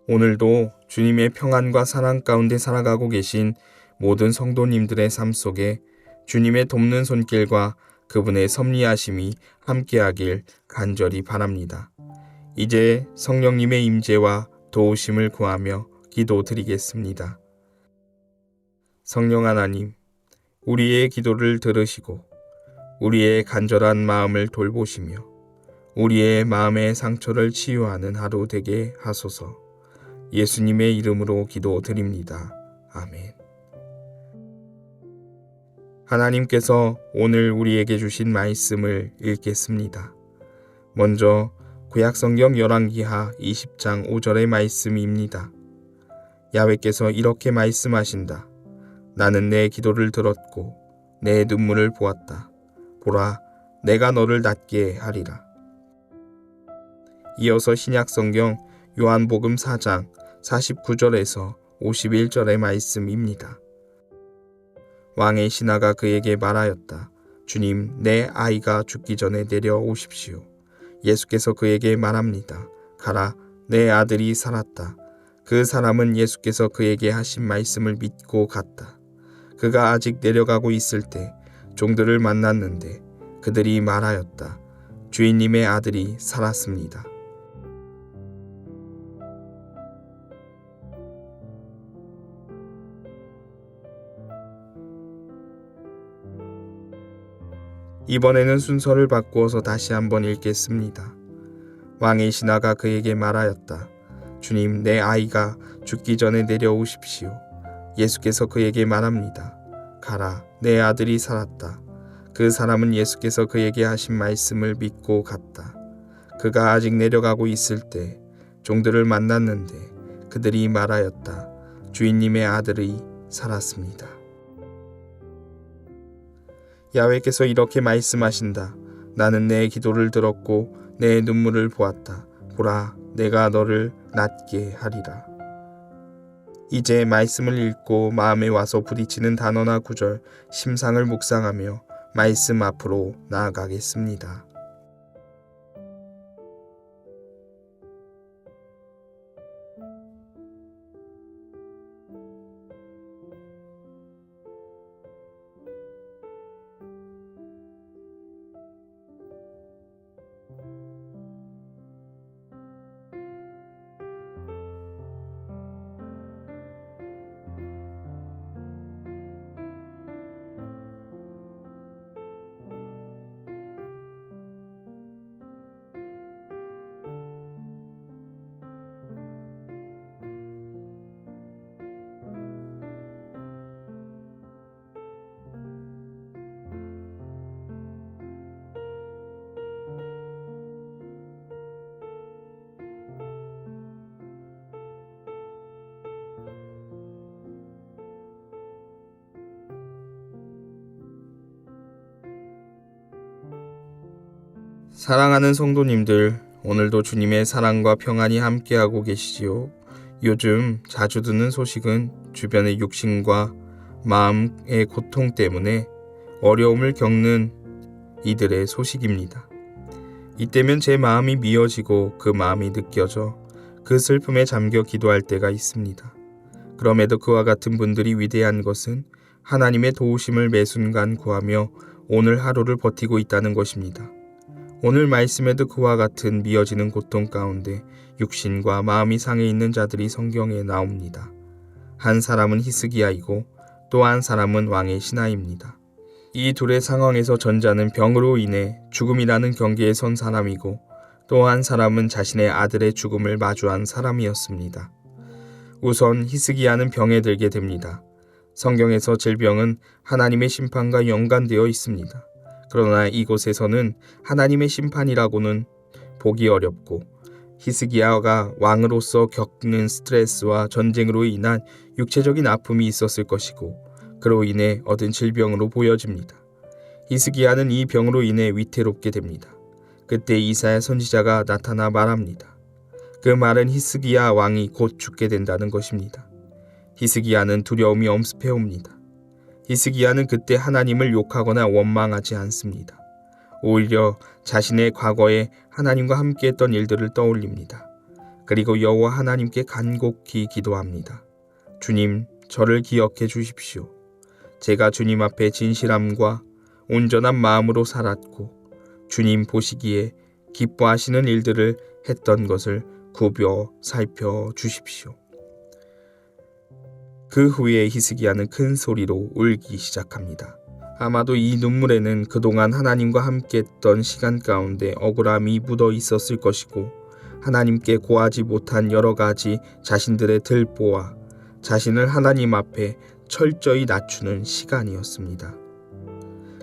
오늘도 주님의 평안과 사랑 가운데 살아가고 계신 모든 성도님들의 삶 속에 주님의 돕는 손길과 그분의 섭리하심이 함께하길 간절히 바랍니다. 이제 성령님의 임재와 도우심을 구하며 기도드리겠습니다. 성령 하나님, 우리의 기도를 들으시고 우리의 간절한 마음을 돌보시며 우리의 마음의 상처를 치유하는 하루 되게 하소서. 예수님의 이름으로 기도드립니다. 아멘. 하나님께서 오늘 우리에게 주신 말씀을 읽겠습니다. 먼저 구약성경 열왕기하 20장 5절의 말씀입니다. 야훼께서 이렇게 말씀하신다. 나는 내 기도를 들었고 내 눈물을 보았다. 보라, 내가 너를 낫게 하리라. 이어서 신약성경 요한복음 4장 49절에서 51절의 말씀입니다. 왕의 신하가 그에게 말하였다. 주님, 내 아이가 죽기 전에 내려오십시오. 예수께서 그에게 말합니다. 가라, 내 아들이 살았다. 그 사람은 예수께서 그에게 하신 말씀을 믿고 갔다. 그가 아직 내려가고 있을 때 종들을 만났는데 그들이 말하였다. 주인님의 아들이 살았습니다. 이번에는 순서를 바꾸어서 다시 한번 읽겠습니다. 왕의 신하가 그에게 말하였다. 주님, 내 아이가 죽기 전에 내려오십시오. 예수께서 그에게 말합니다. 가라, 내 아들이 살았다. 그 사람은 예수께서 그에게 하신 말씀을 믿고 갔다. 그가 아직 내려가고 있을 때 종들을 만났는데 그들이 말하였다. 주인님의 아들이 살았습니다. 야훼께서 이렇게 말씀하신다. 나는 내 기도를 들었고 내 눈물을 보았다. 보라, 내가 너를 낫게 하리라. 이제 말씀을 읽고 마음에 와서 부딪히는 단어나 구절, 심상을 묵상하며 말씀 앞으로 나아가겠습니다. 사랑하는 성도님들, 오늘도 주님의 사랑과 평안이 함께하고 계시지요. 요즘 자주 듣는 소식은 주변의 육신과 마음의 고통 때문에 어려움을 겪는 이들의 소식입니다. 이때면 제 마음이 미어지고 그 마음이 느껴져 그 슬픔에 잠겨 기도할 때가 있습니다. 그럼에도 그와 같은 분들이 위대한 것은 하나님의 도우심을 매 순간 구하며 오늘 하루를 버티고 있다는 것입니다. 오늘 말씀에도 그와 같은 미어지는 고통 가운데 육신과 마음이 상해 있는 자들이 성경에 나옵니다. 한 사람은 히스기야이고 또 한 사람은 왕의 신하입니다. 이 둘의 상황에서 전자는 병으로 인해 죽음이라는 경계에 선 사람이고 또 한 사람은 자신의 아들의 죽음을 마주한 사람이었습니다. 우선 히스기야는 병에 들게 됩니다. 성경에서 질병은 하나님의 심판과 연관되어 있습니다. 그러나 이곳에서는 하나님의 심판이라고는 보기 어렵고 히스기야가 왕으로서 겪는 스트레스와 전쟁으로 인한 육체적인 아픔이 있었을 것이고 그로 인해 얻은 질병으로 보여집니다. 히스기야는 이 병으로 인해 위태롭게 됩니다. 그때 이사야 선지자가 나타나 말합니다. 그 말은 히스기야 왕이 곧 죽게 된다는 것입니다. 히스기야는 두려움이 엄습해 옵니다. 히스기야는 그때 하나님을 욕하거나 원망하지 않습니다. 오히려 자신의 과거에 하나님과 함께했던 일들을 떠올립니다. 그리고 여호와 하나님께 간곡히 기도합니다. 주님, 저를 기억해 주십시오. 제가 주님 앞에 진실함과 온전한 마음으로 살았고 주님 보시기에 기뻐하시는 일들을 했던 것을 굽어 살펴 주십시오. 그 후에 히스기야는 큰 소리로 울기 시작합니다. 아마도 이 눈물에는 그동안 하나님과 함께했던 시간 가운데 억울함이 묻어 있었을 것이고 하나님께 고하지 못한 여러 가지 자신들의 들보와 자신을 하나님 앞에 철저히 낮추는 시간이었습니다.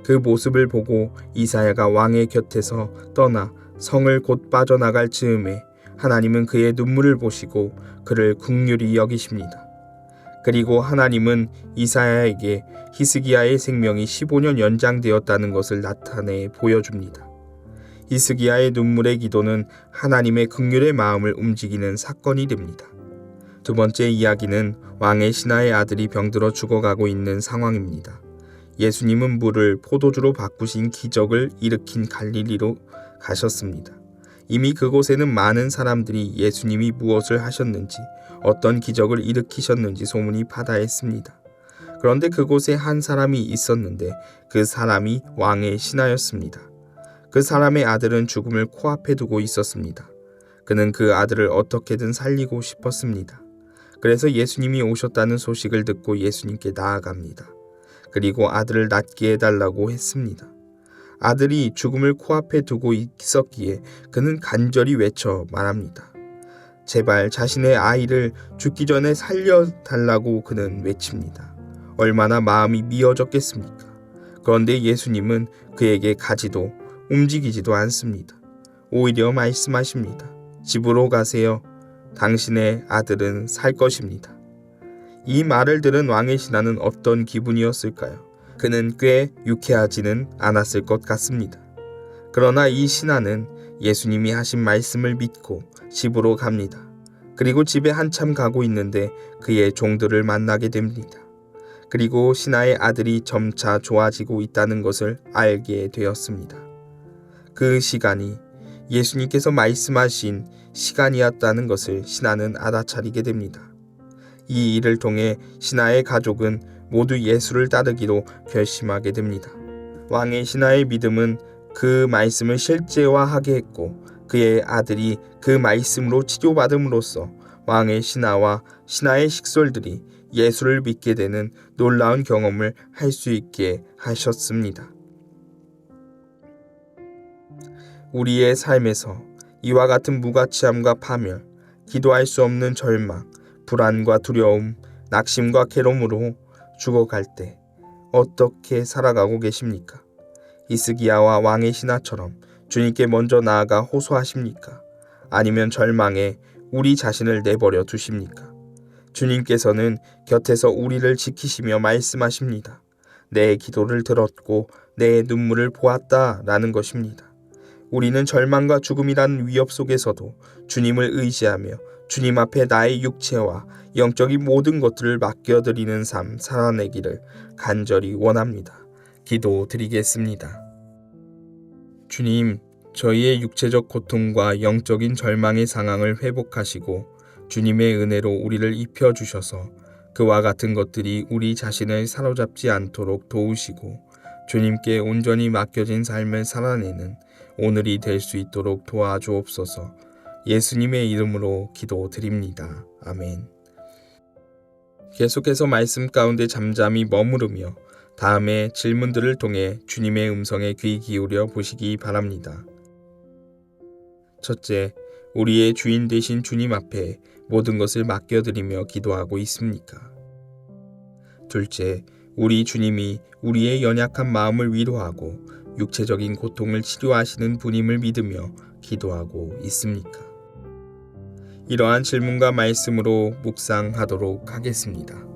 그 모습을 보고 이사야가 왕의 곁에서 떠나 성을 곧 빠져나갈 즈음에 하나님은 그의 눈물을 보시고 그를 긍휼히 여기십니다. 그리고 하나님은 이사야에게 히스기야의 생명이 15년 연장되었다는 것을 나타내 보여줍니다. 히스기야의 눈물의 기도는 하나님의 긍휼의 마음을 움직이는 사건이 됩니다. 두 번째 이야기는 왕의 신하의 아들이 병들어 죽어가고 있는 상황입니다. 예수님은 물을 포도주로 바꾸신 기적을 일으킨 갈릴리로 가셨습니다. 이미 그곳에는 많은 사람들이 예수님이 무엇을 하셨는지 어떤 기적을 일으키셨는지 소문이 파다했습니다. 그런데 그곳에 한 사람이 있었는데 그 사람이 왕의 신하였습니다. 그 사람의 아들은 죽음을 코앞에 두고 있었습니다. 그는 그 아들을 어떻게든 살리고 싶었습니다. 그래서 예수님이 오셨다는 소식을 듣고 예수님께 나아갑니다. 그리고 아들을 낫게 해달라고 했습니다. 아들이 죽음을 코앞에 두고 있었기에 그는 간절히 외쳐 말합니다. 제발 자신의 아이를 죽기 전에 살려달라고 그는 외칩니다. 얼마나 마음이 미어졌겠습니까? 그런데 예수님은 그에게 가지도 움직이지도 않습니다. 오히려 말씀하십니다. 집으로 가세요. 당신의 아들은 살 것입니다. 이 말을 들은 왕의 신하는 어떤 기분이었을까요? 그는 꽤 유쾌하지는 않았을 것 같습니다. 그러나 이 신하는 예수님이 하신 말씀을 믿고 집으로 갑니다. 그리고 집에 한참 가고 있는데 그의 종들을 만나게 됩니다. 그리고 신하의 아들이 점차 좋아지고 있다는 것을 알게 되었습니다. 그 시간이 예수님께서 말씀하신 시간이었다는 것을 신하는 알아차리게 됩니다. 이 일을 통해 신하의 가족은 모두 예수를 따르기로 결심하게 됩니다. 왕의 신하의 믿음은 그 말씀을 실제화하게 했고 그의 아들이 그 말씀으로 치료받음으로써 왕의 신하와 신하의 식솔들이 예수를 믿게 되는 놀라운 경험을 할 수 있게 하셨습니다. 우리의 삶에서 이와 같은 무가치함과 파멸, 기도할 수 없는 절망, 불안과 두려움, 낙심과 괴로움으로 죽어갈 때 어떻게 살아가고 계십니까? 히스기야와 왕의 신하처럼 주님께 먼저 나아가 호소하십니까? 아니면 절망에 우리 자신을 내버려 두십니까? 주님께서는 곁에서 우리를 지키시며 말씀하십니다. 내 기도를 들었고 내 눈물을 보았다 라는 것입니다. 우리는 절망과 죽음이라는 위협 속에서도 주님을 의지하며 주님 앞에 나의 육체와 영적인 모든 것들을 맡겨드리는 삶 살아내기를 간절히 원합니다. 기도드리겠습니다. 주님, 저희의 육체적 고통과 영적인 절망의 상황을 회복하시고 주님의 은혜로 우리를 입혀주셔서 그와 같은 것들이 우리 자신을 사로잡지 않도록 도우시고 주님께 온전히 맡겨진 삶을 살아내는 오늘이 될 수 있도록 도와주옵소서. 예수님의 이름으로 기도드립니다. 아멘. 계속해서 말씀 가운데 잠잠히 머무르며 다음에 질문들을 통해 주님의 음성에 귀 기울여 보시기 바랍니다. 첫째, 우리의 주인 되신 주님 앞에 모든 것을 맡겨드리며 기도하고 있습니까? 둘째, 우리 주님이 우리의 연약한 마음을 위로하고 육체적인 고통을 치료하시는 분임을 믿으며 기도하고 있습니까? 이러한 질문과 말씀으로 묵상하도록 하겠습니다.